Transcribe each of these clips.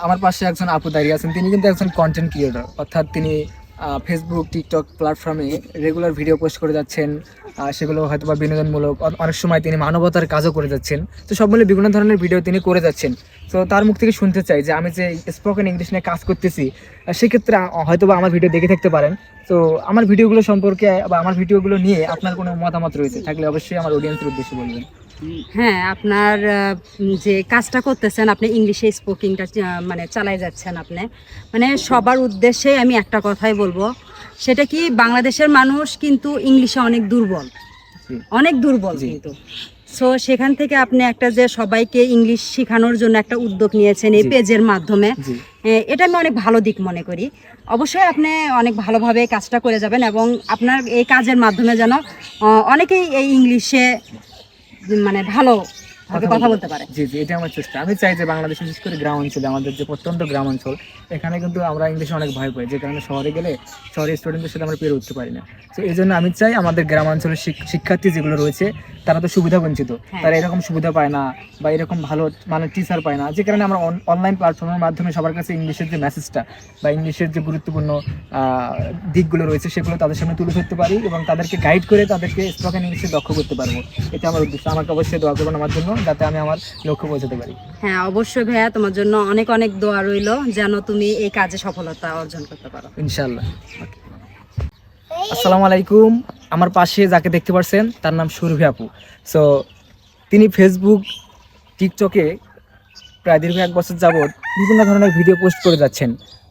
আমার পাশে একজন আপু দাঁড়িয়ে আছেন, তিনি কিন্তু একজন কন্টেন্ট ক্রিয়েটর, অর্থাৎ তিনি ফেসবুক টিকটক প্ল্যাটফর্মে রেগুলার ভিডিও পোস্ট করে যাচ্ছেন। সেগুলো হয়তো বা বিনোদনমূলক, অনেক সময় তিনি মানবতার কাজও করে যাচ্ছেন। তো সব মিলে বিভিন্ন ধরনের ভিডিও তিনি করে যাচ্ছেন। তো তার মুখ থেকে শুনতে চাই যে আমি যে স্পোকেন ইংলিশ নিয়ে কাজ করতেছি, সেক্ষেত্রে হয়তো বা আমার ভিডিও দেখে থাকতে পারেন। তো আমার ভিডিওগুলো সম্পর্কে বা আমার ভিডিওগুলো নিয়ে আপনার কোনো মতামত রয়েছে থাকলে অবশ্যই আমার অডিয়েন্সের উদ্দেশ্যে বলবেন। হ্যাঁ, আপনার যে কাজটা করতেছেন, আপনি ইংলিশে স্পোকিংটা মানে চালাই যাচ্ছেন আপনি, মানে সবার উদ্দেশ্যে আমি একটা কথাই বলবো, সেটা কি বাংলাদেশের মানুষ কিন্তু ইংলিশে অনেক দুর্বল, জি। অনেক দুর্বল জি। কিন্তু। সো সেখান থেকে আপনি একটা যে সবাইকে ইংলিশ শেখানোর জন্য একটা উদ্যোগ নিয়েছেন এই জি। পেজের মাধ্যমে, জি। এটা আমি অনেক ভালো দিক মনে করি। অবশ্যই আপনি অনেক ভালোভাবে কাজটা করে যাবেন এবং আপনার এই কাজের মাধ্যমে যেন অনেকেই এই ইংলিশে মানে ভালো কথা বলতে পারে। জি, জি, এটা আমার চেষ্টা। আমি চাই যে বাংলাদেশ, বিশেষ করে গ্রাম অঞ্চলে, আমাদের যে প্রত্যন্ত গ্রাম অঞ্চল, এখানে কিন্তু আমরা ইংলিশে অনেক ভয় পাই, যে কারণে শহরে গেলে শহরের স্টুডেন্টদের সাথে আমরা পেরে উঠতে পারি না। তো এই জন্য আমি চাই আমাদের গ্রাম অঞ্চলের শিক্ষার্থী যেগুলো রয়েছে, তারা তো সুবিধা বঞ্চিত, হ্যাঁ। তারা এরকম সুবিধা পায় না বা এরকম ভালো মানে টিচার পায় না, যে কারণে আমরা অনলাইন প্ল্যাটফর্মের মাধ্যমে সবার কাছে ইংলিশের যে মেসেজটা বা ইংলিশের যে গুরুত্বপূর্ণ দিকগুলো রয়েছে সেগুলো তাদের সামনে তুলে ধরতে পারি এবং তাদেরকে গাইড করে তাদেরকে স্পোকেন ইংলিশে দক্ষ করতে পারবো। এটা আমার উদ্দেশ্য। আমাকে অবশ্যই দোয়া করবেন আমার জন্য, যাতে আমি আমার লক্ষ্যে পৌঁছাতে পারি। হ্যাঁ, অবশ্যই ভাইয়া, তোমার জন্য অনেক অনেক দোয়া রইলো যেন তুমি এই কাজে সফলতা অর্জন করতে পারো, ইনশাআল্লাহ। আসসালামু আলাইকুম। আমার পাশে যাকে দেখতে পাচ্ছেন তার নাম সুরভি আপু। সো তিনি ফেসবুক টিকটকে প্রায় দীর্ঘ 1 বছর যাবৎ বিভিন্ন ধরনের ভিডিও পোস্ট করে যাচ্ছেন।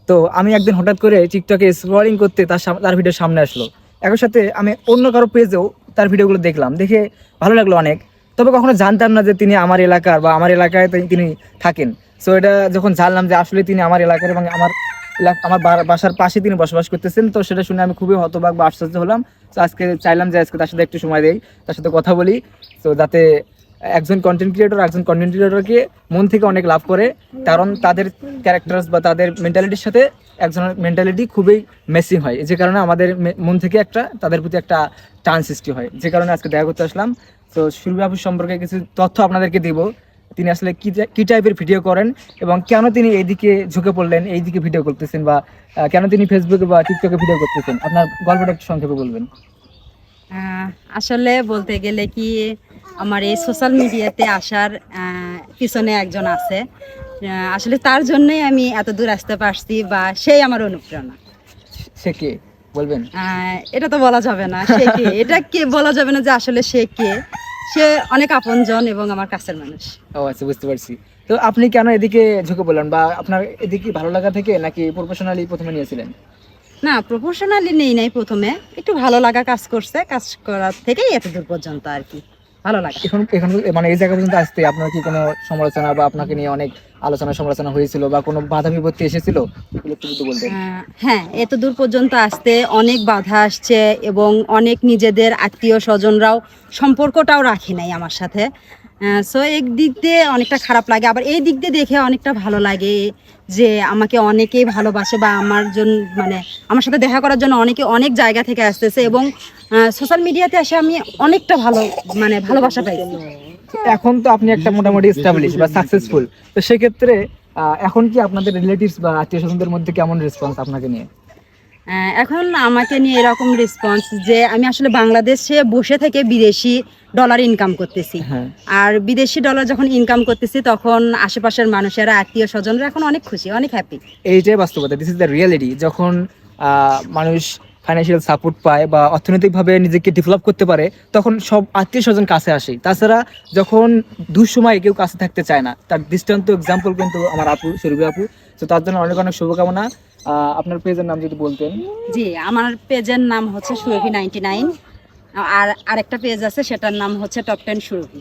তো আমি একদিন হঠাৎ করে টিকটকে স্ক্রলিং করতে তার ভিডিও সামনে আসলো। একই সাথে আমি অন্য কারো পেজেও তার ভিডিওগুলো দেখলাম, দেখে ভালো লাগলো অনেক। তবে কখনো জানতাম না যে তিনি আমার এলাকার বা আমার এলাকায় তিনি থাকেন। সো এটা যখন জানলাম যে আসলে তিনি আমার এলাকার এবং আমার বাসার পাশে তিনি বসবাস করতেছেন, তো সেটা শুনে আমি খুবই হতবাক বা আশ্চর্য হলাম। তো আজকে চাইলাম যে আজকে তার সাথে একটু সময় দেই, তার সাথে কথা বলি, তো যাতে একজন কন্টেন্ট ক্রিয়েটরকে মন থেকে অনেক লাভ করে, কারণ তাদের ক্যারেক্টার্স বা তাদের মেন্টালিটির সাথে একজনের মেন্টালিটি খুবই ম্যাচিং হয়, যে কারণে আমাদের মন থেকে তাদের প্রতি একটা টান সৃষ্টি হয়, যে কারণে আজকে দেখা করতে আসলাম। তো সুরভি আপু সম্পর্কে কিছু তথ্য আপনাদেরকে দিব। তিনি আসলে কি টাইপের ভিডিও করেন এবং কেন তিনি এইদিকে ঝুঁকে পড়লেন, এইদিকে ভিডিও করতেছেন, বা কেন তিনি ফেসবুকে বা টিকটকে ভিডিও করতেছেন, আপনার গল্পটা একটু সংক্ষেপে বলবেন। আসলে বলতে গেলে কি, আমার এই সোশ্যাল মিডিয়াতে আসার পিছনে একজন আছে, আসলে তার জন্যই আমি এত দূর আসতে পারছি, বা সেই আমার অনুপ্রেরণা। সে কে বলবেন? এটা তো বলা যাবে না সে কে, এটা কে বলা যাবে না যে আসলে সে কে। সে অনেক আপনজন এবং আমার কাছের মানুষ। ও আচ্ছা, বুঝতে পারছি। তো আপনি কেন এদিকে ঝুঁকে পড়লেন, বা আপনার এদিকে ভালো লাগা থেকে নাকি প্রফেশনালি প্রথমে নিয়েছিলেন? না, প্রফেশনালি নেই নাই, প্রথমে একটু ভালো লাগা কাজ করছে, কাজ করার থেকেই এত দূর পর্যন্ত আর কি ভালো লাগা। এখন এখন মানে এই জায়গা পর্যন্ত আসতে আপনার কি কোনো সমালোচনা বা আপনাকে নিয়ে অনেক আলোচনা সমালোচনা হয়েছিল বা কোনো বাধা বিপত্তি এসেছিল, এগুলো একটু যদি বলতেন। হ্যাঁ, এত দূর পর্যন্ত আসতে অনেক বাধা আসছে এবং অনেক নিজেদের আত্মীয় স্বজনরাও সম্পর্কটাও রাখে নাই আমার সাথে। সো এক দিক দিয়ে অনেকটা খারাপ লাগে, আবার এই দিক দিয়ে দেখে অনেকটা ভালো লাগে যে আমাকে অনেকেই ভালোবাসে, বা আমার জন্য মানে আমার সাথে দেখা করার জন্য অনেকে অনেক জায়গা থেকে আসতেছে এবং সোশ্যাল মিডিয়াতে এসে আমি অনেকটা ভালোবাসা পাইছি। এখন তো আপনি একটা মোটামুটি এস্টাবলিশ বা সাকসেসফুল, তো সেক্ষেত্রে এখন কি আপনাদের রিলেটিভস বা আত্মীয় স্বজনদের মধ্যে কেমন রেসপন্স আপনাকে নিয়ে? এখন আমাকে নিয়ে এরকম রেসপন্স যে আমি আসলে বাংলাদেশে বসে থেকে বিদেশি ডলার ইনকাম করতেছি। হ্যাঁ। আর বিদেশি ডলার যখন ইনকাম করতেছি তখন আশেপাশের মানুষেরা, আত্মীয় স্বজনরা এখন অনেক খুশি, অনেক হ্যাপি। এইটাই বাস্তবতা, দিস ইজ দ্য রিয়ালিটি। যখন মানুষ ফাইন্যান্সিয়াল সাপোর্ট পায় বা অর্থনৈতিকভাবে নিজেকে ডেভেলপ করতে পারে, তখন সব আত্মীয় স্বজন কাছে আসে। তাছাড়া যখন দুঃসময়ে কেউ কাছে থাকতে চায় না, তার দৃষ্টান্ত এক্সাম্পল কিন্তু আমার আপু, সুরভি আপু। তো তার জন্য অনেক অনেক শুভকামনা। আপনার পেজের নাম যদি বলতেন। জি, আমার পেজের নাম হচ্ছে সুরভি 99, আর আরেকটা পেজ আছে সেটার নাম হচ্ছে টপ 10 সুরভি।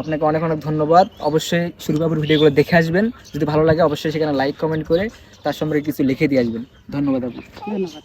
আপনাকে অনেক অনেক ধন্যবাদ। অবশ্যই সুরভি আপুর ভিডিওগুলো দেখে আসবেন, যদি ভালো লাগে অবশ্যই সেখানে লাইক কমেন্ট করে তার সম্পর্কে কিছু লিখে দিয়ে আসবেন। ধন্যবাদ আপু। ধন্যবাদ।